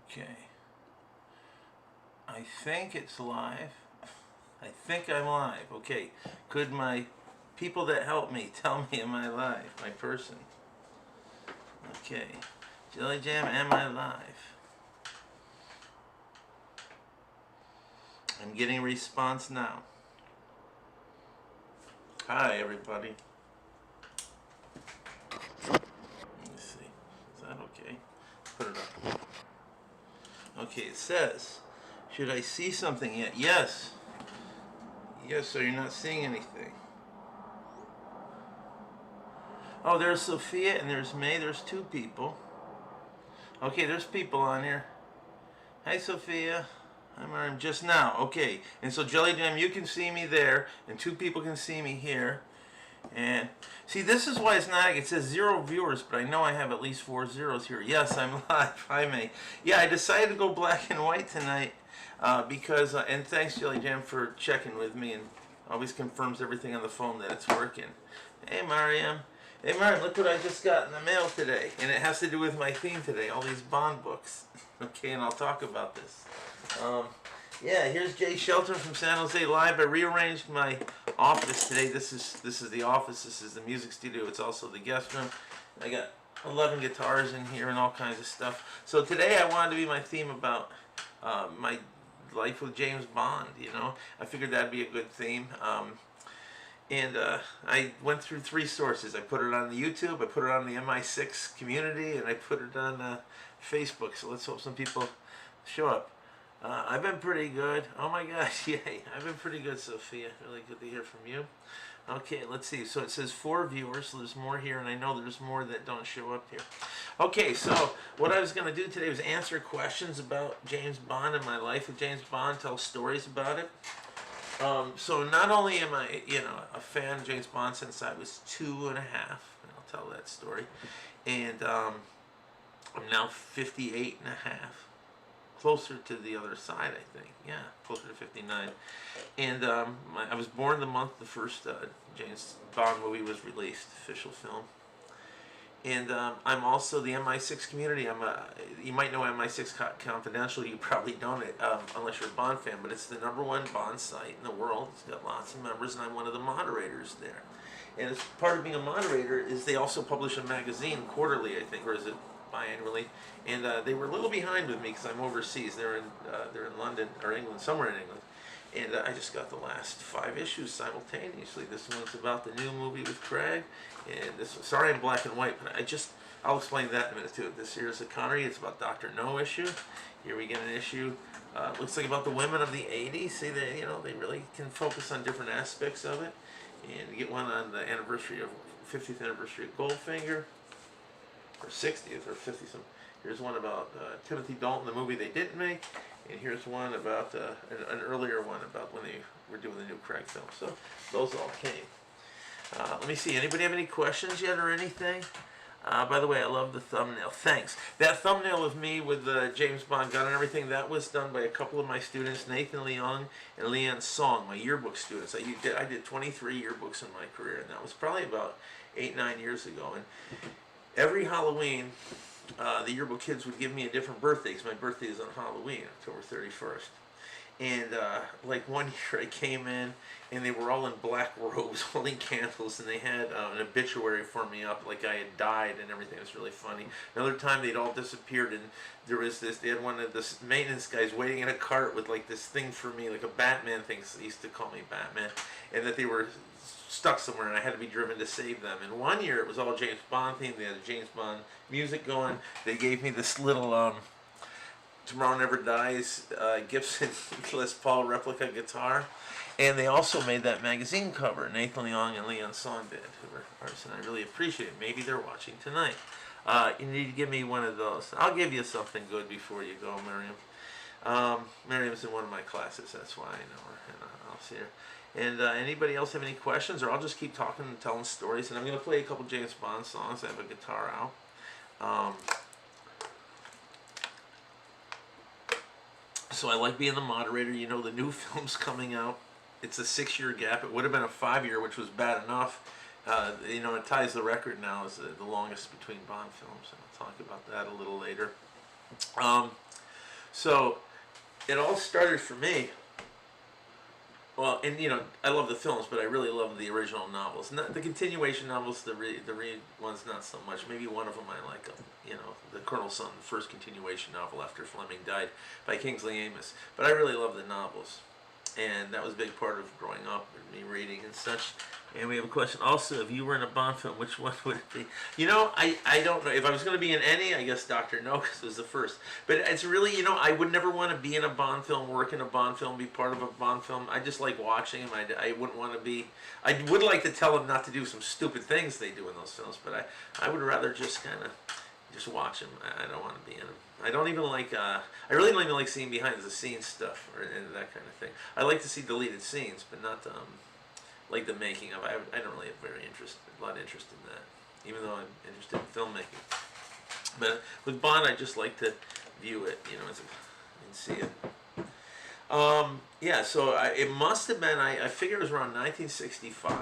Okay. I think it's live. I think I'm live. Okay. Could my people that help me tell me am I live? My person. Okay. Jelly Jam, am I live? I'm getting a response now. Hi, everybody. Let me see. Is that okay? Put it up. Okay, it says, should I see something yet? Yes. Yes, so you're not seeing anything. Oh, there's Sophia and there's May. There's two people. Okay, there's people on here. Hi, Sophia. I'm just now. Okay, and so Jelly Jam, you can see me there, and two people can see me here. And see, this is why it's not. It says 0 viewers, but I know I have at least 4 zeros here. Yes, I'm live. Hi, May. Yeah, I decided to go black and white tonight because, and thanks, Jelly Jam, for checking with me and always confirms everything on the phone that it's working. Hey, Mariam. Hey, Mariam, look what I just got in the mail today, and it has to do with my theme today. All these Bond books. Okay, and I'll talk about this. Yeah, here's Jay Shelton from San Jose Live. I rearranged my office today. This is the office. This is the music studio. It's also the guest room. I got 11 guitars in here and all kinds of stuff. So today I wanted to be my theme about my life with James Bond. You know, I figured that'd be a good theme. And I went through 3 sources. I put it on the YouTube, I put it on the MI6 community, and I put it on Facebook. So let's hope some people show up. I've been pretty good. Oh my gosh, yay. I've been pretty good, Sophia. Really good to hear from you. Okay, let's see. So it says 4 viewers, so there's more here, and I know there's more that don't show up here. Okay, so what I was going to do today was answer questions about James Bond and my life with James Bond, tell stories about it. So not only am I, a fan of James Bond since I was 2 and a half, and I'll tell that story, and I'm now 58 and a half. Closer to the other side, I think. Yeah, closer to 59. And I was born the month the first James Bond movie was released, official film. And I'm also the MI6 community. You might know MI6 Confidential. You probably don't, unless you're a Bond fan. But it's the #1 Bond site in the world. It's got lots of members, and I'm one of the moderators there. And as part of being a moderator is they also publish a magazine quarterly, I think, or is it biannually? And they were a little behind with me because I'm overseas. They're in London or England, somewhere in England. And I just got the last 5 issues simultaneously. This one's about the new movie with Craig, and this one, sorry I'm black and white, but I'll explain that in a minute too. This here's a Connery. It's about Dr. No issue. Here we get an issue. Looks like about the women of the '80s. See, they really can focus on different aspects of it. And you get one on the anniversary of 50th anniversary of Goldfinger, or 60th or 50th. Here's one about Timothy Dalton, the movie they didn't make, and here's one about an earlier one about when they were doing the new Craig film. So those all came. Let me see. Anybody have any questions yet or anything? By the way, I love the thumbnail. Thanks. That thumbnail of me with the James Bond gun and everything, that was done by a couple of my students, Nathan Leung and Leanne Song, my yearbook students. I did 23 yearbooks in my career, and that was probably about 8-9 years ago. And every Halloween, the yearbook kids would give me a different birthday, because my birthday is on Halloween, October 31st. And like one year I came in, and they were all in black robes holding candles, and they had an obituary for me up like I had died and everything. It was really funny. Another time they'd all disappeared, and there was they had one of the maintenance guys waiting in a cart with like this thing for me, like a Batman thing. So they used to call me Batman, and that they were stuck somewhere, and I had to be driven to save them. And one year it was all James Bond themed. They had the James Bond music going. They gave me this little Tomorrow Never Dies Gibson Les Paul replica guitar, and they also made that magazine cover. Nathan Leung and Leanne Song did, who were artists, and I really appreciate it. Maybe they're watching tonight. You need to give me one of those. I'll give you something good before you go, Miriam. Miriam's in one of my classes, that's why I know her, and I'll see her. And anybody else have any questions, or I'll just keep talking and telling stories. And I'm going to play a couple James Bond songs. I have a guitar out. So I like being the moderator. You know, the new film's coming out. It's a 6-year gap. It would have been a 5-year, which was bad enough. It ties the record now as the longest between Bond films. And I'll talk about that a little later. So it all started for me. Well, and you know, I love the films, but I really love the original novels. Not the continuation novels, the re ones, not so much. Maybe one of them I like. You know, the Colonel's Son, the first continuation novel after Fleming died, by Kingsley Amis. But I really love the novels, and that was a big part of growing up and me reading and such. And we have a question also: if you were in a Bond film, which one would it be? You know, I don't know. If I was going to be in any, I guess Dr. No, because it was the first. But it's really, you know, I would never want to be in a Bond film, work in a Bond film, be part of a Bond film. I just like watching them. I wouldn't want to be. I would like to tell them not to do some stupid things they do in those films, but I would rather just kind of just watch them. I don't want to be in them. I don't even like. I really don't even like seeing behind the scenes stuff or and that kind of thing. I like to see deleted scenes, but not like the making of. I don't really have a lot of interest in that, even though I'm interested in filmmaking. But with Bond, I just like to view it, you know, and see it. Yeah, so it must have been. I figure it was around 1965.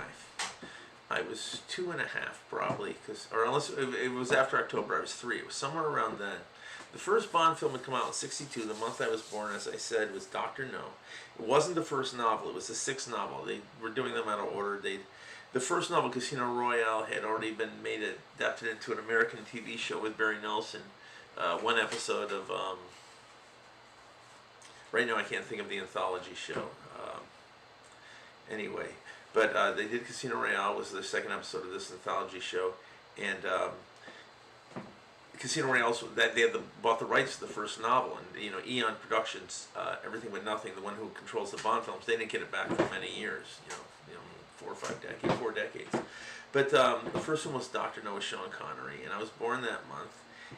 I was 2.5 probably, or unless it was after October, I was 3. It was somewhere around then. The first Bond film had come out in '62. The month I was born, as I said, was Dr. No. It wasn't the first novel. It was the 6th novel. They were doing them out of order. The first novel, Casino Royale, had already been adapted into an American TV show with Barry Nelson. One episode of, right now I can't think of the anthology show. Anyway, but they did Casino Royale, was the 2nd episode of this anthology show, and Casino Royale, that they had bought the rights to the first novel, and you know, Eon Productions, Everything But Nothing, the one who controls the Bond films, they didn't get it back for many years, you know, 4 decades. But the first one was Dr. No with Sean Connery, and I was born that month.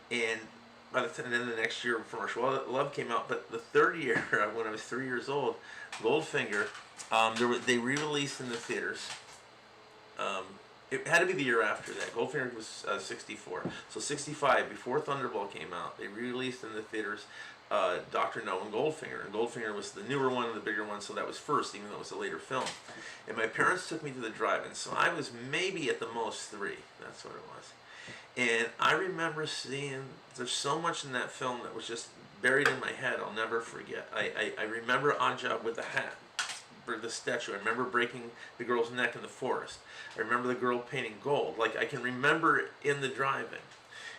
And by the time, then the next year, Commercial Love came out. But the 3rd year, when I was 3 years old, Goldfinger, they re-released in the theaters. It had to be the year after that. Goldfinger was 64. So 65, before Thunderball came out, they re-released in the theaters Dr. No and Goldfinger. And Goldfinger was the newer one and the bigger one, so that was first, even though it was a later film. And my parents took me to the drive-in, so I was maybe at the most 3. That's what it was. And I remember seeing, there's so much in that film that was just buried in my head I'll never forget. I remember Oddjob with the hat, the statue. I remember breaking the girl's neck in the forest. I remember the girl painting gold. Like, I can remember it in the drive-in.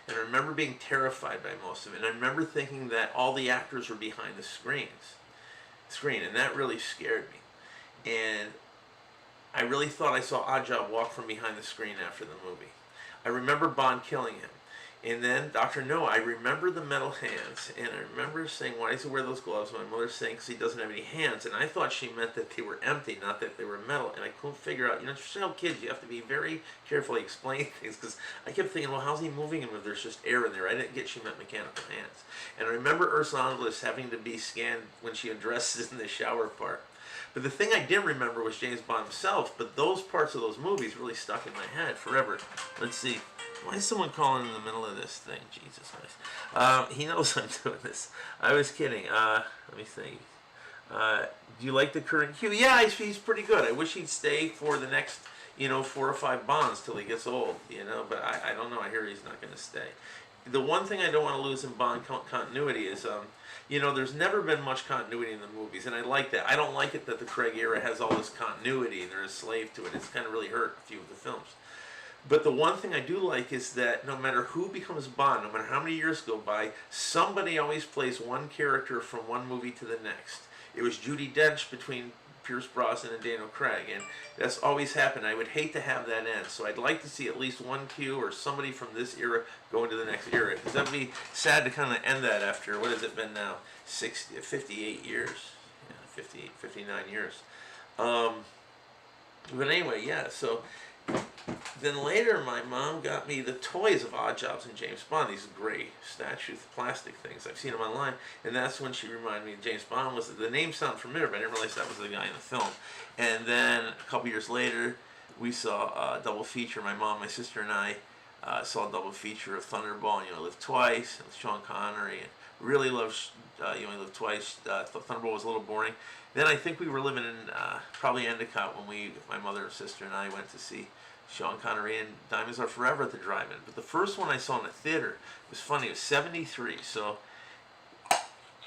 And I remember being terrified by most of it. And I remember thinking that all the actors were behind the screen. And that really scared me. And I really thought I saw Oddjob walk from behind the screen after the movie. I remember Bond killing him. And then Dr. No, I remember the metal hands, and I remember saying, why does he wear those gloves? My mother saying, because he doesn't have any hands. And I thought she meant that they were empty, not that they were metal. And I couldn't figure out, you know, just tell kids, you have to be very careful explaining things, because I kept thinking, well, how's he moving him if there's just air in there? I didn't get she meant mechanical hands. And I remember Ursula Andress having to be scanned when she undresses in the shower part. But the thing I didn't remember was James Bond himself, but those parts of those movies really stuck in my head forever. Let's see. Why is someone calling in the middle of this thing? Jesus Christ. He knows I'm doing this. I was kidding. Let me think. Do you like the current Q? Yeah, he's pretty good. I wish he'd stay for the next, 4 or 5 Bonds till he gets old, but I don't know. I hear he's not going to stay. The one thing I don't want to lose in Bond continuity is, there's never been much continuity in the movies, and I like that. I don't like it that the Craig era has all this continuity and they're a slave to it. It's kind of really hurt a few of the films. But the one thing I do like is that no matter who becomes Bond, no matter how many years go by, somebody always plays one character from one movie to the next. It was Judi Dench between Pierce Brosnan and Daniel Craig, and that's always happened. I would hate to have that end, so I'd like to see at least one Q or somebody from this era go into the next era, because that would be sad to kind of end that after, what has it been now, 58 years, 59 years. But anyway, yeah, so then later my mom got me the toys of Oddjobs and James Bond, these gray statues, plastic things. I've seen them online, and that's when she reminded me of James Bond. The name sounded familiar, but I didn't realize that was the guy in the film. And then a couple years later, we saw a double feature. My mom, my sister, and I saw a double feature of Thunderball and You Only Live Twice, and with Sean Connery, and really loved You Only Live Twice. Thunderball was a little boring. Then I think we were living in probably Endicott when my mother, sister, and I went to see Sean Connery and Diamonds Are Forever at the drive-in. But the first one I saw in the theater was funny. It was 73. So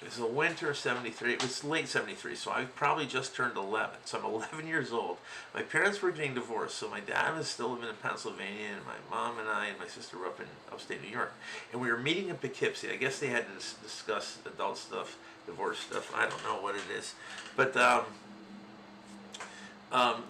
it was the winter of 73. It was late 73, so I probably just turned 11. So I'm 11 years old. My parents were getting divorced, so my dad was still living in Pennsylvania, and my mom and I and my sister were up in upstate New York. And we were meeting in Poughkeepsie. I guess they had to discuss adult stuff, divorce stuff. I don't know what it is. But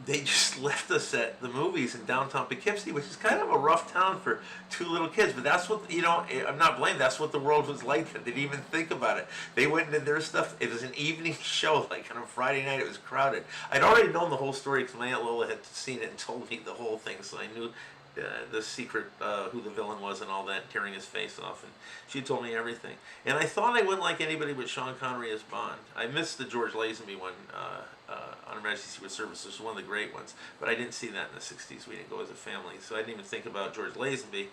they just left us at the movies in downtown Poughkeepsie, which is kind of a rough town for two little kids. But that's what, you know, I'm not blaming. That's what the world was like. They didn't even think about it. They went into their stuff. It was an evening show, like on a Friday night. It was crowded. I'd already known the whole story because my Aunt Lola had seen it and told me the whole thing, so I knew the secret, who the villain was and all that, tearing his face off, and she told me everything. And I thought I wouldn't like anybody but Sean Connery as Bond. I missed the George Lazenby one, on Her Majesty's Secret Service. This was one of the great ones, but I didn't see that in the 60s. We didn't go as a family, so I didn't even think about George Lazenby.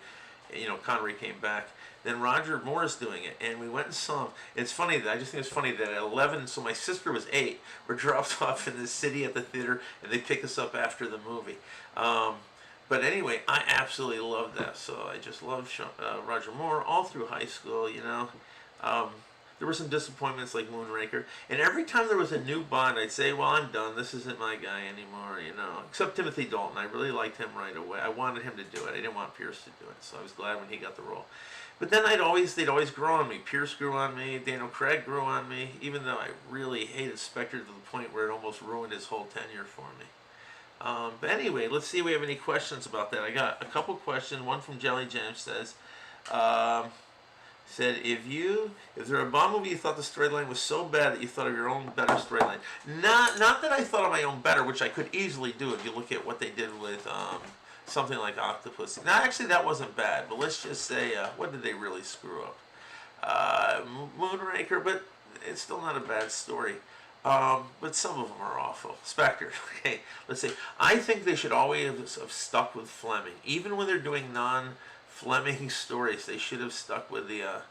You know, Connery came back. Then Roger Moore's doing it, and we went and saw him. It's funny, I just think it's funny that at 11, so my sister was 8, we're dropped off in the city at the theater, and they pick us up after the movie. But anyway, I absolutely loved that. So I just loved Roger Moore all through high school, you know. There were some disappointments like Moonraker. And every time there was a new Bond, I'd say, well, I'm done. This isn't my guy anymore, you know. Except Timothy Dalton. I really liked him right away. I wanted him to do it. I didn't want Pierce to do it. So I was glad when he got the role. But then they'd always grow on me. Pierce grew on me. Daniel Craig grew on me. Even though I really hated Spectre to the point where it almost ruined his whole tenure for me. But anyway, let's see if we have any questions about that. I got a couple questions. One from Jelly Jam says, if there were a Bond movie you thought the storyline was so bad that you thought of your own better storyline. Not that I thought of my own better, which I could easily do if you look at what they did with something like Octopus. Now, actually, that wasn't bad, but let's just say, what did they really screw up? Moonraker, but it's still not a bad story. But some of them are awful. Spectre, okay, let's see. I think they should always have stuck with Fleming. Even when they're doing non-Fleming stories, they should have stuck with the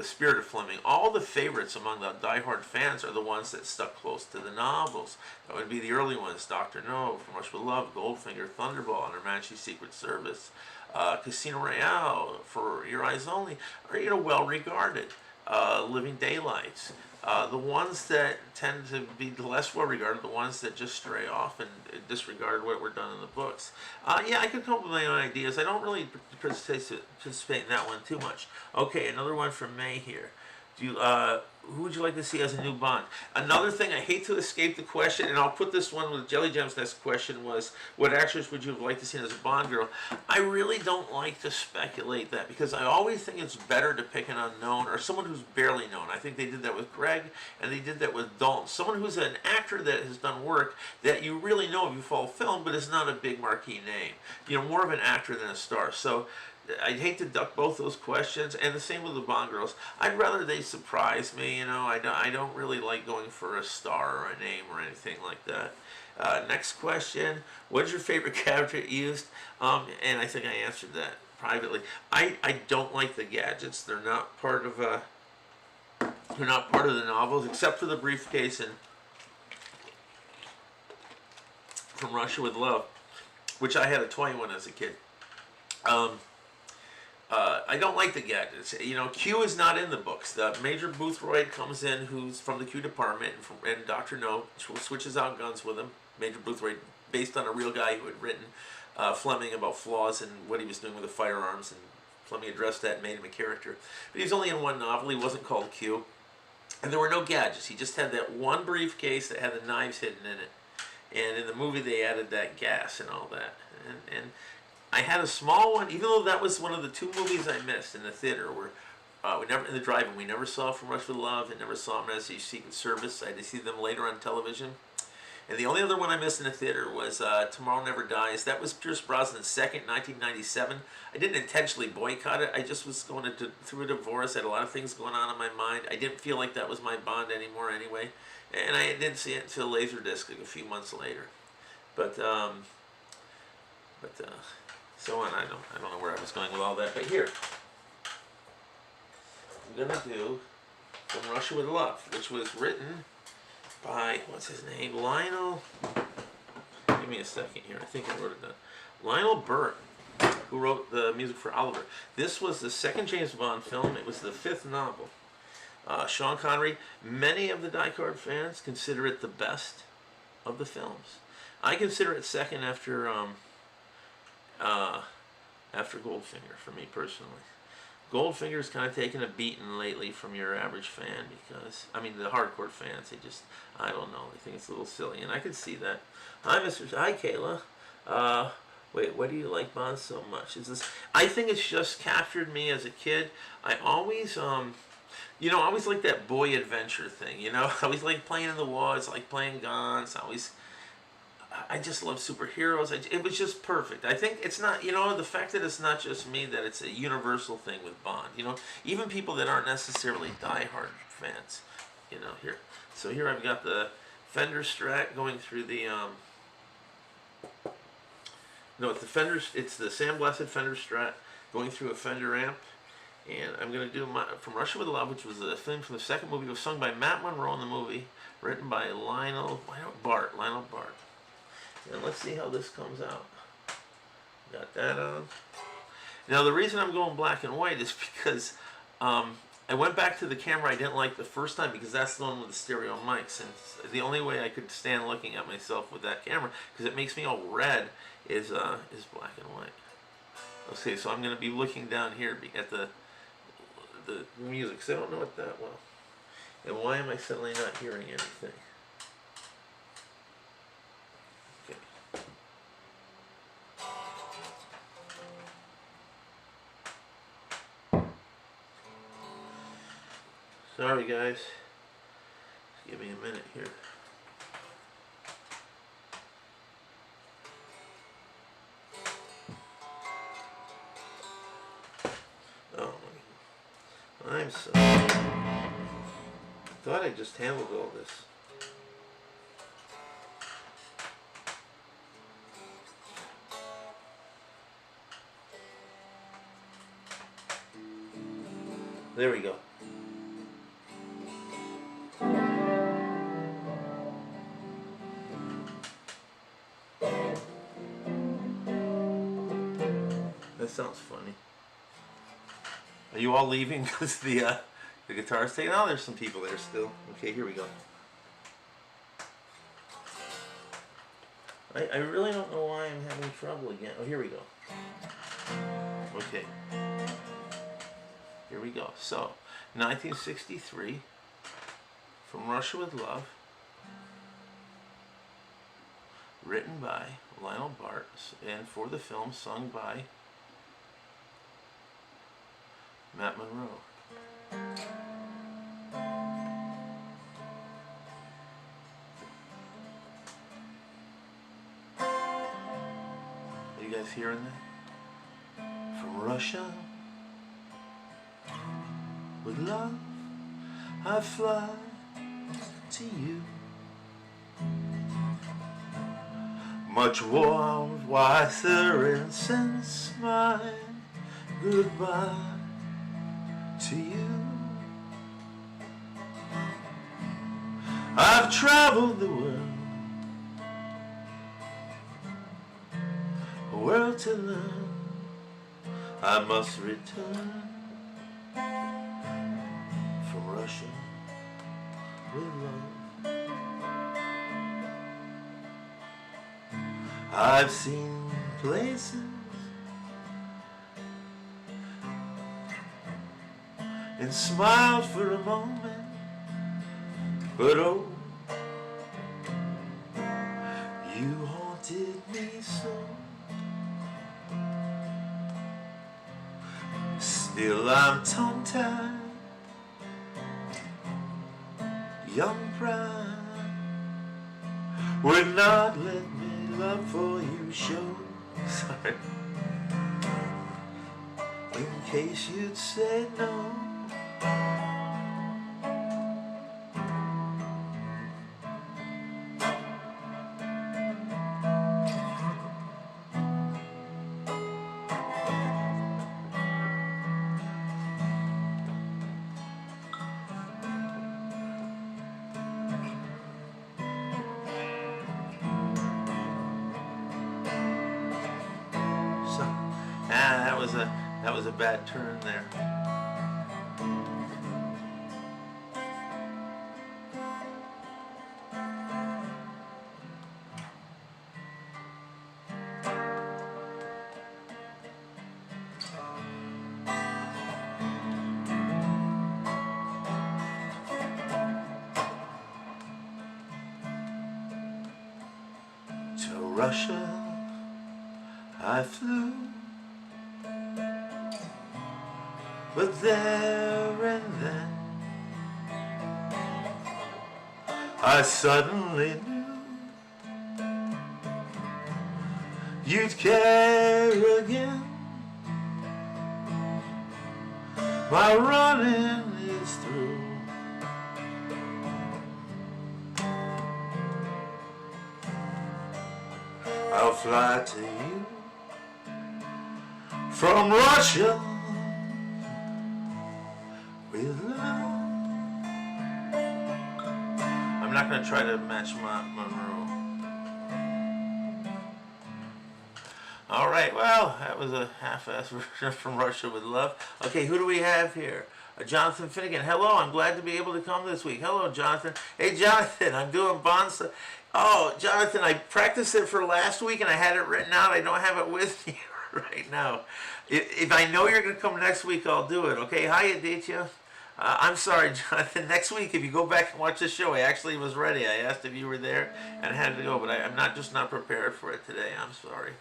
spirit of Fleming. All the favorites among the diehard fans are the ones that stuck close to the novels. That would be the early ones: Dr. No, From Russia with Love, Goldfinger, Thunderball, and Her Majesty's Secret Service, Casino Royale, For Your Eyes Only, are, you know, well regarded. Living Daylights. The ones that tend to be less well regarded, the ones that just stray off and disregard what were done in the books. Yeah, I could come up with my own ideas. I don't really participate in that one too much. Okay, another one from May here. Who would you like to see as a new Bond? Another thing, I hate to escape the question, and I'll put this one with Jelly Jam's next question was, what actress would you have liked to see as a Bond girl? I really don't like to speculate that, because I always think it's better to pick an unknown, or someone who's barely known. I think they did that with Craig, and they did that with Dalton. Someone who's an actor that has done work that you really know if you follow film, but is not a big marquee name. You know, more of an actor than a star. So I'd hate to duck both those questions, and the same with the Bond girls. I'd rather they surprise me, you know. I don't really like going for a star or a name or anything like that. Next question, what's your favorite character used? And I think I answered that privately. I don't like the gadgets. They're not part of the novels, except for the briefcase and From Russia with Love, which I had a toy one as a kid. I don't like the gadgets. You know, Q is not in the books. The Major Boothroyd comes in, who's from the Q department, and Dr. No switches out guns with him. Major Boothroyd, based on a real guy who had written Fleming about flaws and what he was doing with the firearms, and Fleming addressed that and made him a character. But he was only in one novel. He wasn't called Q. And there were no gadgets. He just had that one briefcase that had the knives hidden in it. And in the movie, they added that gas and all that. And I had a small one, even though that was one of the two movies I missed in the theater. Where we never in the drive-in, we never saw From Russia with Love, and never saw them as a Secret Service. I had to see them later on television. And the only other one I missed in the theater was Tomorrow Never Dies. That was Pierce Brosnan's second, 1997. I didn't intentionally boycott it. I just was going through a divorce. I had a lot of things going on in my mind. I didn't feel like that was my Bond anymore anyway. And I didn't see it until Laserdisc, like a few months later. So on. I don't know where I was going with all that. But here, I'm going to do From Russia with Love, which was written by, what's his name, Lionel, give me a second here, I think I wrote it down, Lionel Bart, who wrote the music for Oliver. This was the second James Bond film. It was the fifth novel. Sean Connery. Many of the diehard fans consider it the best of the films. I consider it second after Goldfinger for me personally. Goldfinger's kind of taken a beating lately from your average fan because, I mean, the hardcore fans, they just, I don't know, they think it's a little silly, and I can see that. Hi, Hi, Kayla. Wait, why do you like Bond so much? Is this? I think it's just captured me as a kid. I always, you know, I always like that boy adventure thing. You know, I always like playing in the woods, like playing guns. I just love superheroes. It was just perfect. I think it's not, you know, the fact that it's not just me, that it's a universal thing with Bond. You know, even people that aren't necessarily diehard fans. You know, here. So here I've got the Fender Strat going through the no, it's the Fender. It's the Sandblasted Fender Strat going through a Fender amp, and I'm gonna do my From Russia with Love, which was a theme from the second movie. It was sung by Matt Monroe in the movie, written by Lionel Bart. And let's see how this comes out. Got that on. Now the reason I'm going black and white is because I went back to the camera I didn't like the first time, because that's the one with the stereo mics, and the only way I could stand looking at myself with that camera, because it makes me all red, is black and white. Okay, so I'm going to be looking down here at the music, because I don't know it that well. And why am I suddenly not hearing anything? Okay. Sorry guys, just give me a minute here. Oh my, I'm so I thought I just handled all this. There we go. That sounds funny. Are you all leaving because the guitar's taken? Oh, there's some people there still. Okay, here we go. I really don't know why I'm having trouble again. Oh, here we go. Okay. Here we go. So, 1963, From Russia with Love, written by Lionel Bart, and for the film sung by Matt Monroe. Are you guys hearing that? From Russia with love, I fly to you. Much warmer, wiser, and since my goodbye to you, I've traveled the world to learn. I must return from Russia with love. I've seen places and smiled for a moment, but oh, you haunted me so. Still I'm tongue-tied, young pride would not let me love for you show. Sorry. In case you'd say no. That was a bad turn there. Russia I flew, but there and then I suddenly knew you'd care again. My running is through. I'll fly to you from Russia with love. I'm not going to try to match Monroe. All right, well, that was a half-ass version from Russia with Love. Okay, who do we have here? Jonathan Finnegan. Hello, I'm glad to be able to come this week. Hello, Jonathan. Hey, Jonathan, I'm doing Bond stuff. Oh, Jonathan, I practiced it for last week and I had it written out. I don't have it with me right now. If I know you're going to come next week, I'll do it. Okay, hi, Aditya. I'm sorry, Jonathan. Next week, if you go back and watch the show, I actually was ready. I asked if you were there and had to go, but I'm not prepared for it today. I'm sorry.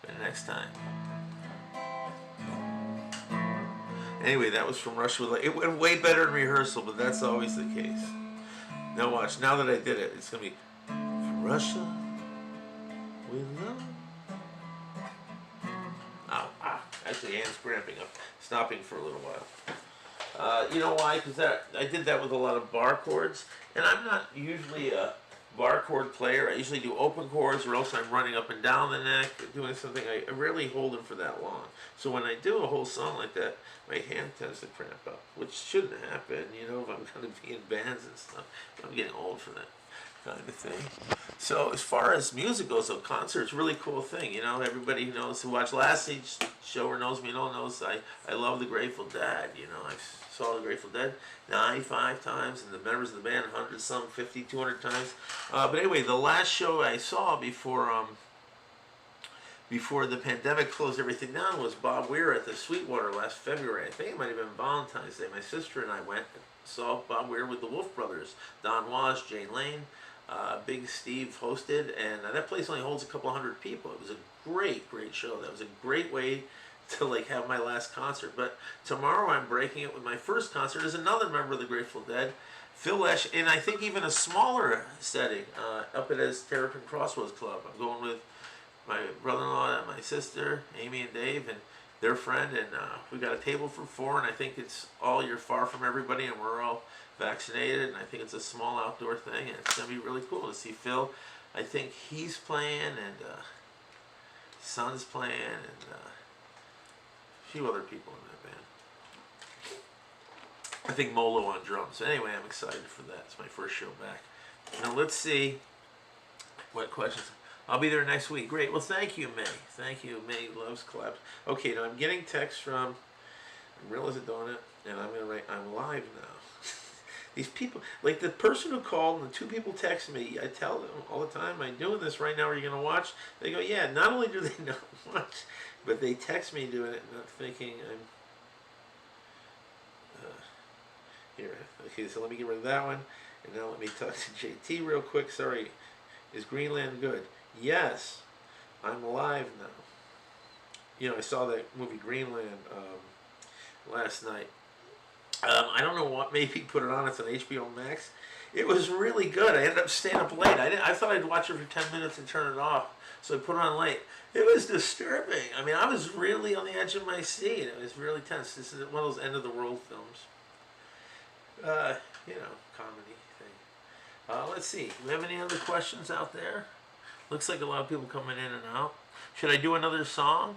But next time. Anyway, that was from Russia with Love. It went way better in rehearsal, but that's always the case. Now watch. Now that I did it, it's going to be from Russia with Love. Actually, Anne's cramping up, stopping for a little while. You know why? Because I did that with a lot of bar chords, and I'm not usually a bar chord player. I usually do open chords, or else I'm running up and down the neck, doing something. I rarely hold them for that long. So when I do a whole song like that, my hand tends to cramp up, which shouldn't happen, you know, if I'm going to be in bands and stuff. I'm getting old for that kind of thing. So as far as music goes, a concert's a really cool thing, you know. Everybody who knows, who watched last show or knows me, knows I love the Grateful Dead, you know. I saw the Grateful Dead 95 times, and the members of the band 100 some, 50, 200 times. But anyway, the last show I saw before the pandemic closed everything down was Bob Weir at the Sweetwater last February. I think it might have been Valentine's Day. My sister and I went and saw Bob Weir with the Wolf Brothers, Don Was, Jane Lane. Big Steve hosted, and that place only holds a couple hundred people. It was a great show. That was a great way to like have my last concert. But tomorrow I'm breaking it with my first concert as another member of the Grateful Dead, Phil Lesh, and I think even a smaller setting up at his Terrapin Crossroads Club. I'm going with my brother-in-law and my sister, Amy and Dave, and their friend, and we got a table for 4, and I think it's all you're far from everybody, and we're all vaccinated, and I think it's a small outdoor thing, and it's going to be really cool to see Phil. I think he's playing, and Son's playing, and a few other people in that band. I think Molo on drums. Anyway, I'm excited for that. It's my first show back. Now let's see what questions. I'll be there next week. Great. Well, thank you, May. Thank you. May loves collabs. Okay, now I'm getting text from Real Is It Doing It, and I'm going to write, I'm live now. These people, like the person who called and the 2 people text me, I tell them all the time, I'm doing this right now, are you going to watch? They go, yeah, not only do they not watch, but they text me doing it, not thinking I'm, here, okay, so let me get rid of that one, and now let me talk to JT real quick. Sorry, is Greenland good? Yes, I'm alive now. You know, I saw that movie Greenland last night. I don't know what made me put it on. It's on HBO Max. It was really good. I ended up staying up late. I thought I'd watch it for 10 minutes and turn it off, so I put it on late. It was disturbing. I mean, I was really on the edge of my seat. It was really tense. This is one of those end-of-the-world films. You know, comedy thing. Let's see. Do we have any other questions out there? Looks like a lot of people coming in and out. Should I do another song?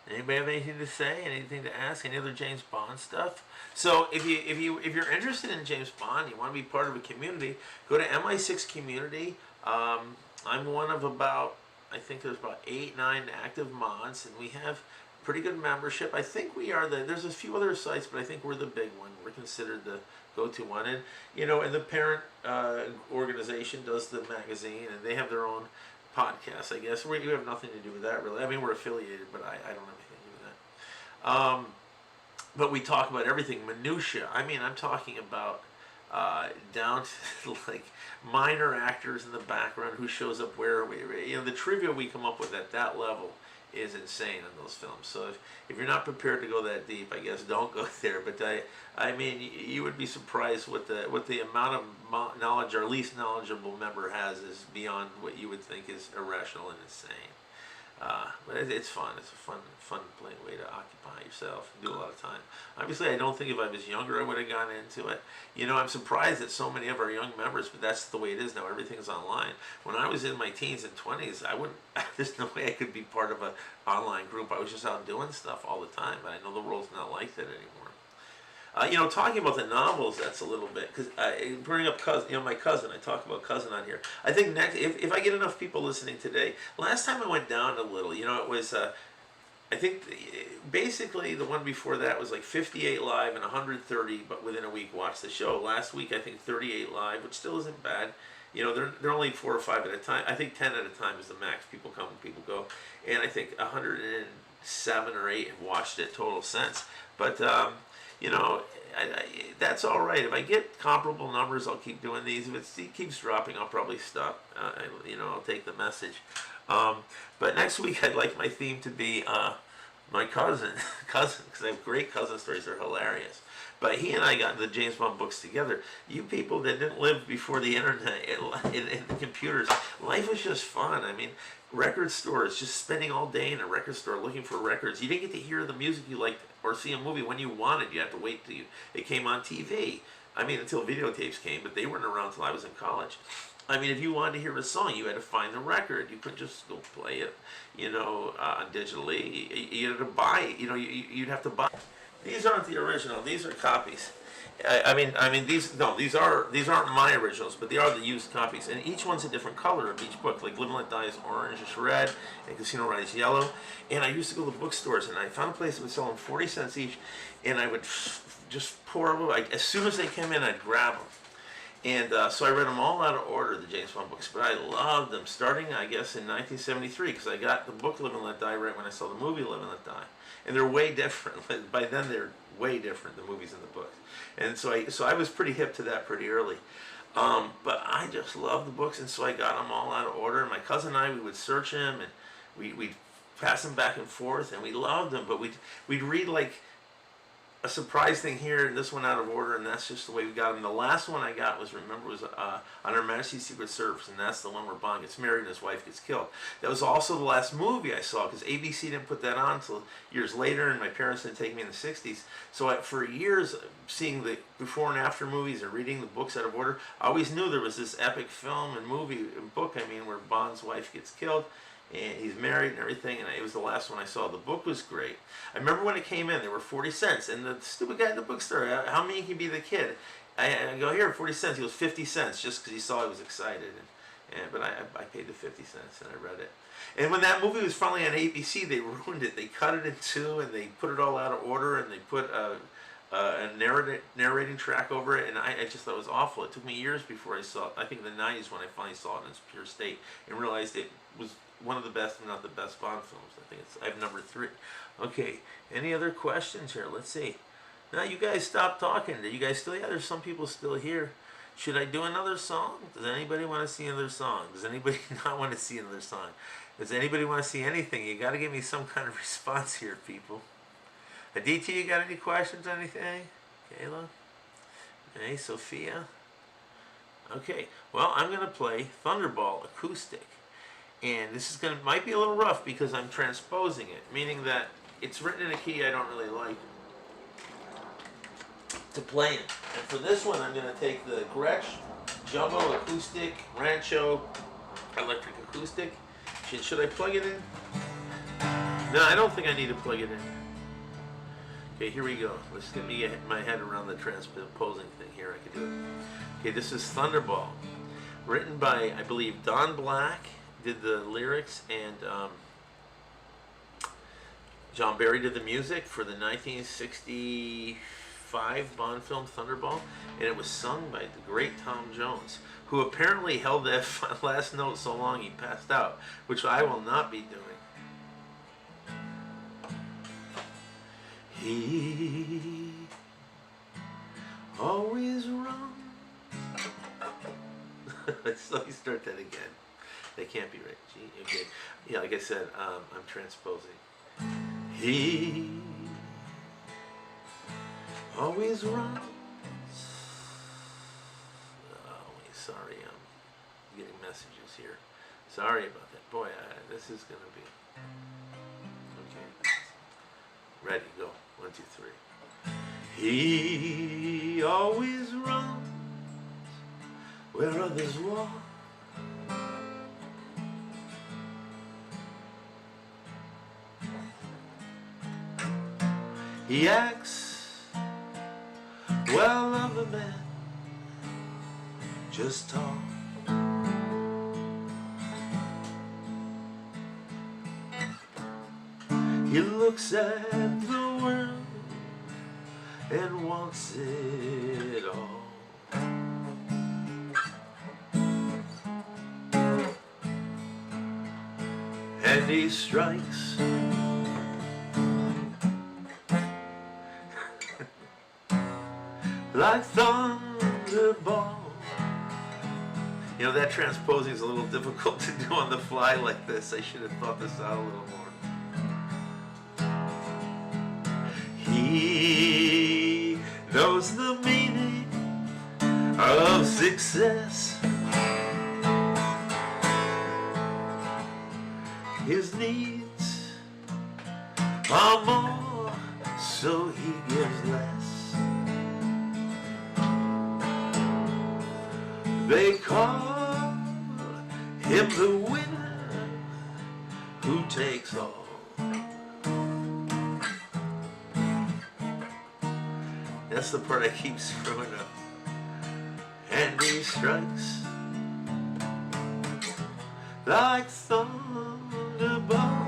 Anybody have anything to say? Anything to ask? Any other James Bond stuff? So if you're interested in James Bond, you want to be part of a community, go to MI6 Community. I'm one of about, I think there's about 8, 9 active mods, and we have pretty good membership. I think we are there's a few other sites, but I think we're the big one. We're considered the go-to one, and you know, and the parent organization does the magazine, and they have their own podcast, I guess. We have nothing to do with that, really. I mean, we're affiliated, but I don't have anything to do with that. But we talk about everything, minutia. I mean, I'm talking about down to like minor actors in the background who shows up where the trivia we come up with at that level is insane in those films. So if you're not prepared to go that deep, I guess don't go there. But I mean, you would be surprised what the amount of knowledge our least knowledgeable member has is beyond what you would think is irrational and insane. But it's fun. It's a fun way to occupy yourself and do a lot of time. Obviously, I don't think if I was younger I would have gone into it. I'm surprised at so many of our young members, but that's the way it is now. Everything's online. When I was in my teens and 20s, there's no way I could be part of an online group. I was just out doing stuff all the time, but I know the world's not like that anymore. Talking about the novels, that's a little bit, because I bring up my cousin. I talk about cousin on here. I think next, if I get enough people listening today, last time I went down a little, it was, I think basically the one before that was like 58 live and 130, but within a week watched the show. Last week I think 38 live, which still isn't bad. They're only 4 or 5 at a time. I think 10 at a time is the max. People come and people go, and I think 107 or 8 have watched it total since. But that's all right. If I get comparable numbers, I'll keep doing these. If it keeps dropping, I'll probably stop. I'll take the message. But next week, I'd like my theme to be my cousin, because I have great cousin stories. They're hilarious. But he and I got the James Bond books together. You people that didn't live before the internet and the computers, life was just fun. I mean, record stores, just spending all day in a record store looking for records. You didn't get to hear the music you liked or see a movie when you wanted. You had to wait till it came on TV. I mean, until videotapes came, but they weren't around until I was in college. I mean, if you wanted to hear a song, you had to find the record. You couldn't just go play it, digitally. You had to buy it. You'd have to buy. These aren't the original. These are copies. These aren't my originals, but they are the used copies, and each one's a different color of each book. Like Live and Let Die is orangish red, and Casino Royale is yellow. And I used to go to bookstores, and I found a place that would sell them 40 cents each, and I would just pour them. As soon as they came in, I'd grab them. And so I read them all out of order, the James Bond books, but I loved them, starting, I guess, in 1973, because I got the book Live and Let Die right when I saw the movie Live and Let Die. And they're way different. By then, they're way different, the movies and the books. And so I was pretty hip to that pretty early. But I just loved the books, and so I got them all out of order. And my cousin and I, we would search them, and we'd pass them back and forth, and we loved them. But we'd read, like, a surprise thing here and this one out of order, and that's just the way we got them. The last one I got was on Her Majesty's Secret Service, and that's the one where Bond gets married and his wife gets killed. That was also the last movie I saw, because ABC didn't put that on until years later, and my parents didn't take me in the 60s. So for years, seeing the before and after movies and reading the books out of order, I always knew there was this epic film and movie and book, where Bond's wife gets killed, and he's married and everything, and it was the last one I saw. The book was great. I remember when it came in, they were 40 cents, and the stupid guy at the bookstore, how mean can be the kid? I go, here, 40 cents. He goes, 50 cents, just because he saw I was excited. But I paid the 50 cents, and I read it. And when that movie was finally on ABC, they ruined it. They cut it in two, and they put it all out of order, and they put a narrating track over it, and I just thought it was awful. It took me years before I saw it. I think in the 90s when I finally saw it in its pure state and realized it was one of the best, if not the best, Bond films. I have number 3. Okay, any other questions here? Let's see. Now you guys stop talking. Do you guys still? Yeah, there's some people still here. Should I do another song? Does anybody want to see another song? Does anybody not want to see another song? Does anybody want to see anything? You got to give me some kind of response here, people. Aditi, you got any questions on anything? Kayla? Hey, Sophia? Okay, well, I'm going to play Thunderball Acoustic. And this might be a little rough because I'm transposing it, meaning that it's written in a key I don't really like to play in. And for this one, I'm going to take the Gretsch Jumbo Acoustic Rancho Electric Acoustic. Should I plug it in? No, I don't think I need to plug it in. Okay, here we go. Let's get my head around the transposing thing here. I can do it. Okay, this is Thunderball, written by, I believe, Don Black did the lyrics, and John Barry did the music for the 1965 Bond film Thunderball, and it was sung by the great Tom Jones, who apparently held that last note so long he passed out, which I will not be doing. He always runs So you start that again. That can't be right. G, okay. Yeah, like I said, I'm transposing. He always runs. Oh, wait, sorry, I'm getting messages here. Sorry about that. Boy, this is going to be... Okay. Ready, go. 1, 2, 3. He always runs where others walk. He acts well of a man, just talk. He looks at the world and wants it all. And he strikes like Thunderball. You know, that transposing is a little difficult to do on the fly like this. I should have thought this out a little more. He knows the meaning of success. His needs are more, so he gives less. They call him the winner who takes all. That's the part I keep screwing up. And he strikes like Thunderball.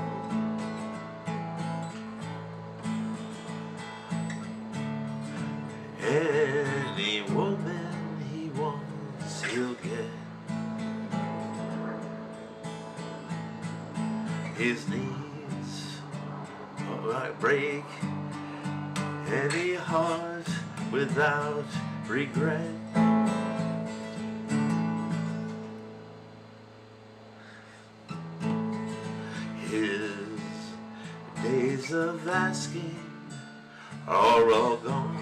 Any woman he wants, he'll get. His needs break any heart without regret. His days of asking are all gone.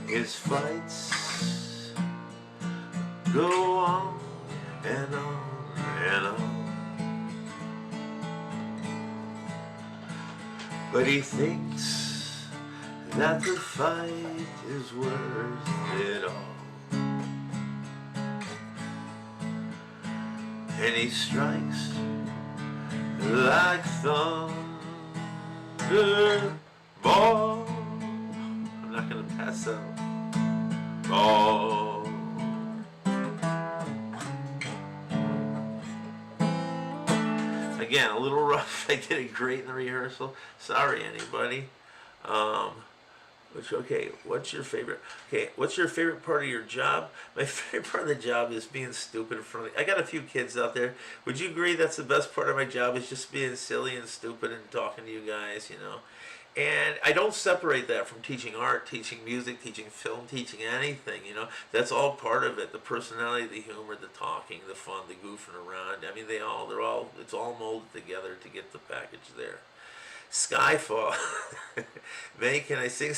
His fights go on and on and on. But he thinks that the fight is worth it all. And he strikes like Thunderball. I'm not going to pass out. Ball. Again, a little rough. I did it great in the rehearsal. Sorry, anybody. Okay, what's your favorite? Okay, what's your favorite part of your job? My favorite part of the job is being stupid in front of I got a few kids out there. Would you agree that's the best part of my job, is just being silly and stupid and talking to you guys, you know? And I don't separate that from teaching art, teaching music, teaching film, teaching anything, you know? That's all part of it. The personality, the humor, the talking, the fun, the goofing around. I mean, it's all molded together to get the package there. Skyfall. May, can I sing?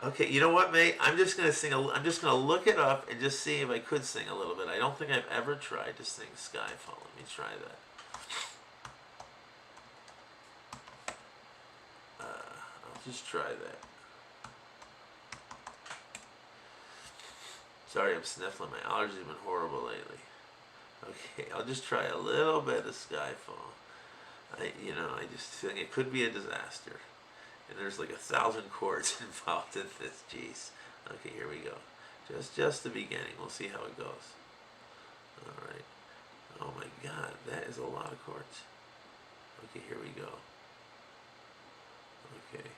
Okay, you know what, May? I'm just gonna sing. I'm just gonna look it up and just see if I could sing a little bit. I don't think I've ever tried to sing Skyfall. Let me try that. I'll just try that. Sorry, I'm sniffling. My allergies have been horrible lately. Okay, I'll just try a little bit of Skyfall. I just think it could be a disaster. And there's like 1,000 chords involved in this. Jeez. Okay, here we go. Just the beginning. We'll see how it goes. All right. Oh my God, that is a lot of chords. Okay, here we go. Okay.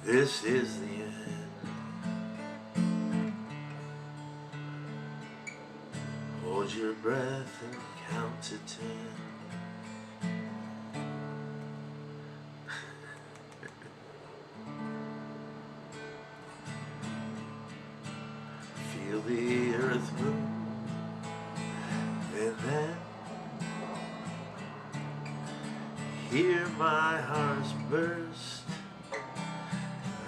This is the end. Hold your breath and count to 10. Feel the earth move, and then hear my heart's burst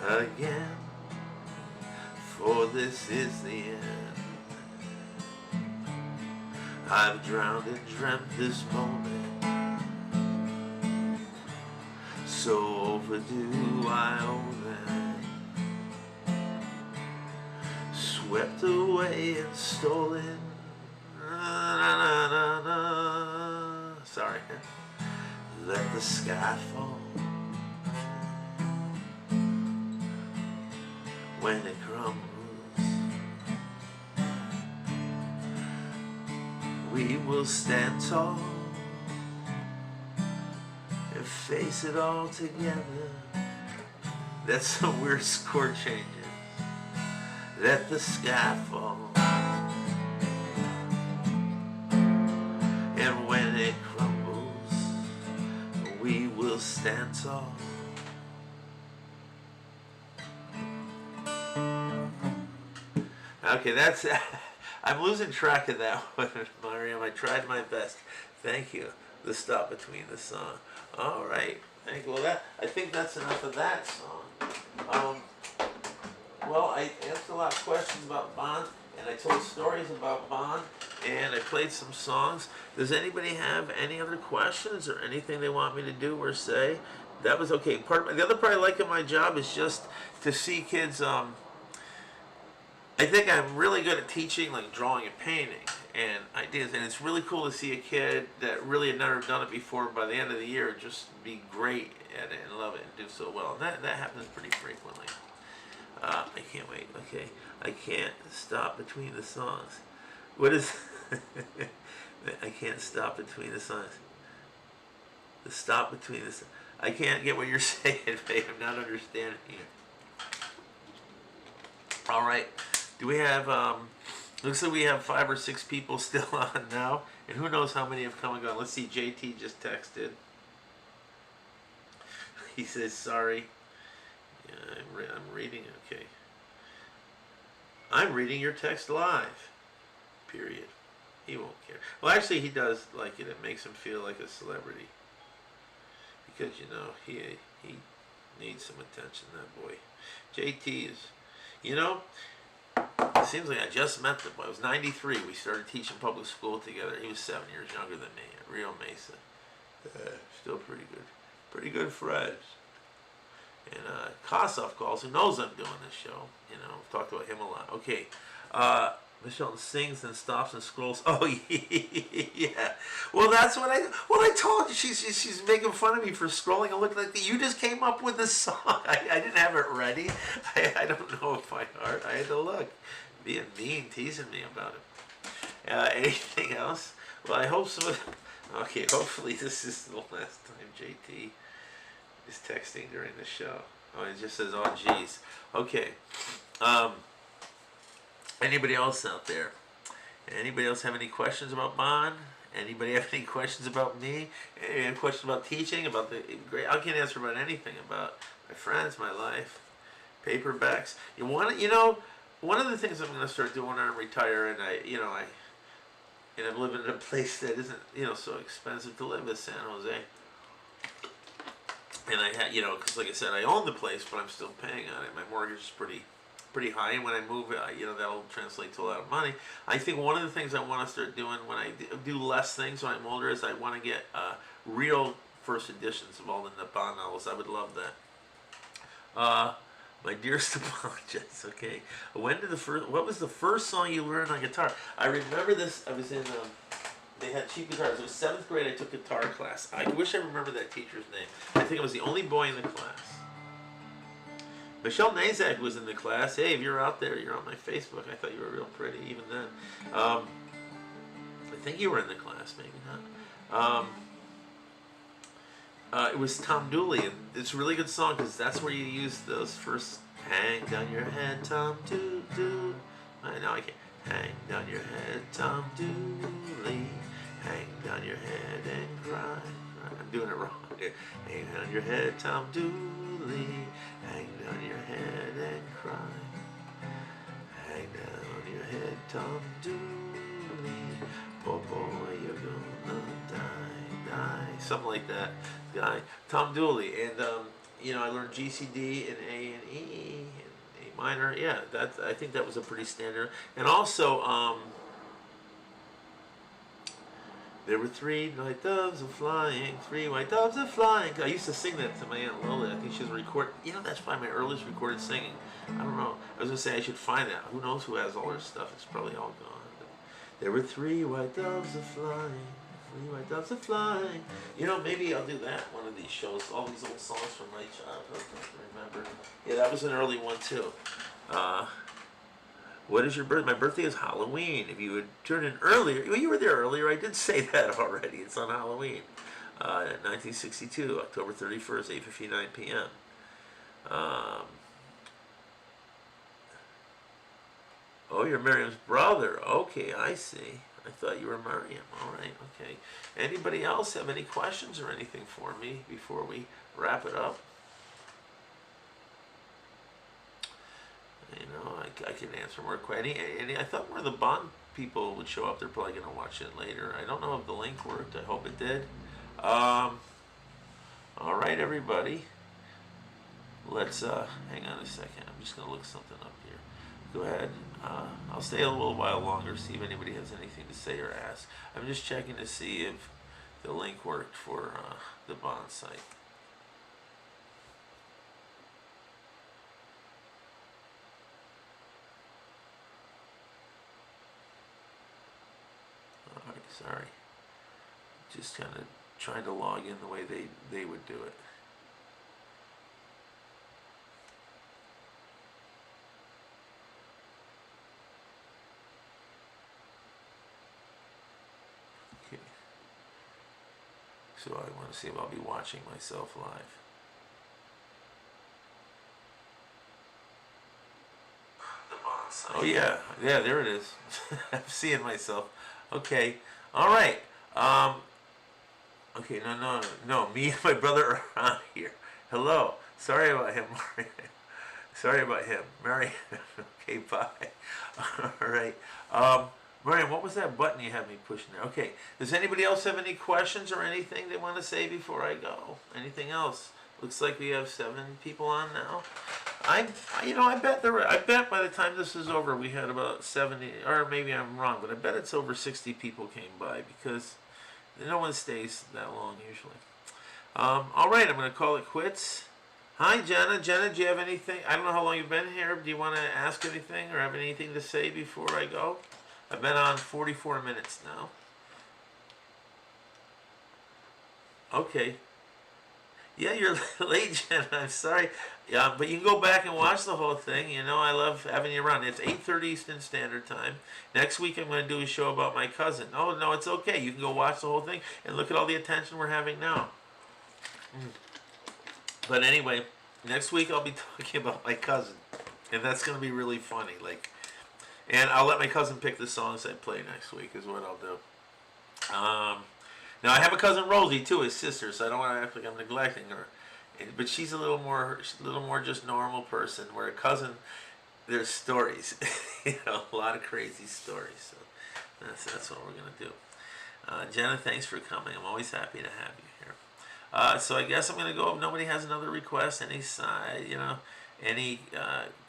again, for this is the end. I've drowned and dreamt this moment, so overdue I owe them. Swept away and stolen. Sorry. Let the sky fall. When it crumbles, we will stand tall and face it all together. That's some weird chord changes. Let the sky fall. And when it crumbles, we will stand tall. Okay, that's I'm losing track of that one, Mariam. I tried my best. Thank you. The stop between the song. All right. Thank you. Well, I think that's enough of that song. Well, I answered a lot of questions about Bond, and I told stories about Bond, and I played some songs. Does anybody have any other questions or anything they want me to do or say? That was okay. The other part I like of my job is just to see kids. I think I'm really good at teaching, like drawing and painting and ideas, and it's really cool to see a kid that really had never done it before, by the end of the year, just be great at it and love it and do so well. And that happens pretty frequently. I can't wait. Okay, I can't stop between the songs. What is? I can't stop between the songs. The stop between the. I can't get what you're saying, babe. I'm not understanding you. All right. Do we have? Looks like we have 5 or 6 people still on now, and who knows how many have come and gone. Let's see. JT just texted. He says sorry. I'm reading, okay. I'm reading your text live. Period. He won't care. Well, actually, he does like it. It makes him feel like a celebrity. Because, you know, he needs some attention, that boy. JT is, you know, it seems like I just met the boy. I was 93. We started teaching public school together. He was 7 years younger than me at Rio Mesa. Still pretty good. Pretty good friends. And Kossoff calls, who knows I'm doing this show. You know, I've talked about him a lot. Okay. Michelle sings and stops and scrolls. Oh, yeah. Well, that's what I told you. She's making fun of me for scrolling and looking like that. You just came up with the song. I didn't have it ready. I don't know if I heard. I had to look. Being mean, teasing me about it. Anything else? Well, I hope so. Okay, hopefully this is the last time JT is texting during the show. Oh, it just says, oh, geez. Okay. Anybody else out there? Anybody else have any questions about Bond? Anybody have any questions about me? Any questions about teaching? About the great? I can't answer about anything about my friends, my life, paperbacks. You want to, you know, one of the things I'm going to start doing when I retire, and I'm living in a place that isn't, you know, so expensive to live as San Jose. And I had, you know, because like I said, I own the place, but I'm still paying on it. My mortgage is pretty high, and when I move, you know, that'll translate to a lot of money. I think one of the things I want to start doing when I do less things when I'm older is I want to get real first editions of all the Bond novels. I would love that. My dearest apologies. Okay, what was the first song you learned on guitar? I remember this. I was in. They had cheap guitars. It was 7th grade. I took guitar class. I wish I remember that teacher's name. I think I was the only boy in the class. Michelle Nazak was in the class. Hey, if you're out there, you're on my Facebook. I thought you were real pretty even then. I think you were in the class, maybe not. It was Tom Dooley, and it's a really good song because that's where you use those first hang down your head, Tom Doo. I know I can't. hang down your head, Tom Dooley. Hang down your head and cry. I'm doing it wrong. Hang down your head, Tom Dooley. Hang down your head and cry. Hang down your head, Tom Dooley. Oh boy, you're gonna die. Something like that. Guy, Tom Dooley. And, you know, I learned G, C, D, and A, and E, and A minor. Yeah, I think that was a pretty standard. And also, there were 3 white doves a-flying, 3 white doves a-flying. I used to sing that to my Aunt Lola. I think she was recording. You know, that's probably my earliest recorded singing. I don't know. I was going to say I should find that. Who knows who has all her stuff? It's probably all gone. But there were 3 white doves a-flying, 3 white doves a-flying. You know, maybe I'll do that one of these shows. All these old songs from my childhood. I remember. Yeah, that was an early one, too. What is your birthday? My birthday is Halloween. If you would turn in earlier, well, you were there earlier. I did say that already. It's on Halloween, 1962, October 31st, 8:59 p.m. Oh, you're Miriam's brother. Okay, I see. I thought you were Miriam. All right, okay. Anybody else have any questions or anything for me before we wrap it up? You know, I can answer more questions. I thought more of the Bond people would show up. They're probably going to watch it later. I don't know if the link worked. I hope it did. All right, everybody. Let's hang on a second. I'm just going to look something up here. Go ahead. I'll stay a little while longer, see if anybody has anything to say or ask. I'm just checking to see if the link worked for the Bond site. Sorry. Just kind of trying to log in the way they would do it. Okay. So I want to see if I'll be watching myself live. Oh yeah, yeah, there it is. I'm seeing myself. Okay. All right. Okay, no. Me and my brother are on here. Hello. Sorry about him, Marion. Sorry about him, Marion. Okay, bye. All right. Marion, what was that button you had me pushing there? Okay. Does anybody else have any questions or anything they want to say before I go? Anything else? Looks like we have 7 people on now. I bet by the time this is over, we had about 70, or maybe I'm wrong, but I bet it's over 60 people came by because no one stays that long usually. All right, I'm going to call it quits. Hi, Jenna. Jenna, do you have anything? I don't know how long you've been here. Do you want to ask anything or have anything to say before I go? I've been on 44 minutes now. Okay. Yeah, you're late, Jen. I'm sorry. Yeah, but you can go back and watch the whole thing. You know, I love having you around. It's 8:30 Eastern Standard Time. Next week, I'm going to do a show about my cousin. Oh, no, it's okay. You can go watch the whole thing and look at all the attention we're having now. But anyway, next week I'll be talking about my cousin, and that's going to be really funny. And I'll let my cousin pick the songs I play next week. Is what I'll do. Now I have a cousin Rosie too, his sister, so I don't want to act like I'm neglecting her. But she's a little more just normal person. Where a cousin, there's stories, a lot of crazy stories. So that's what we're gonna do. Jenna, thanks for coming. I'm always happy to have you here. So I guess I'm gonna go. If nobody has another request, any side, any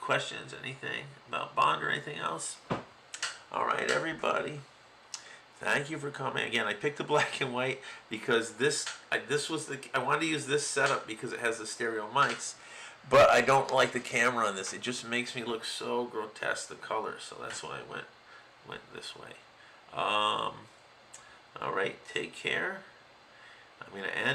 questions, anything about Bond or anything else. All right, everybody. Thank you for coming. Again, I picked the black and white because I wanted to use this setup because it has the stereo mics, but I don't like the camera on this. It just makes me look so grotesque, the color. So that's why I went this way. All right, take care. I'm going to end.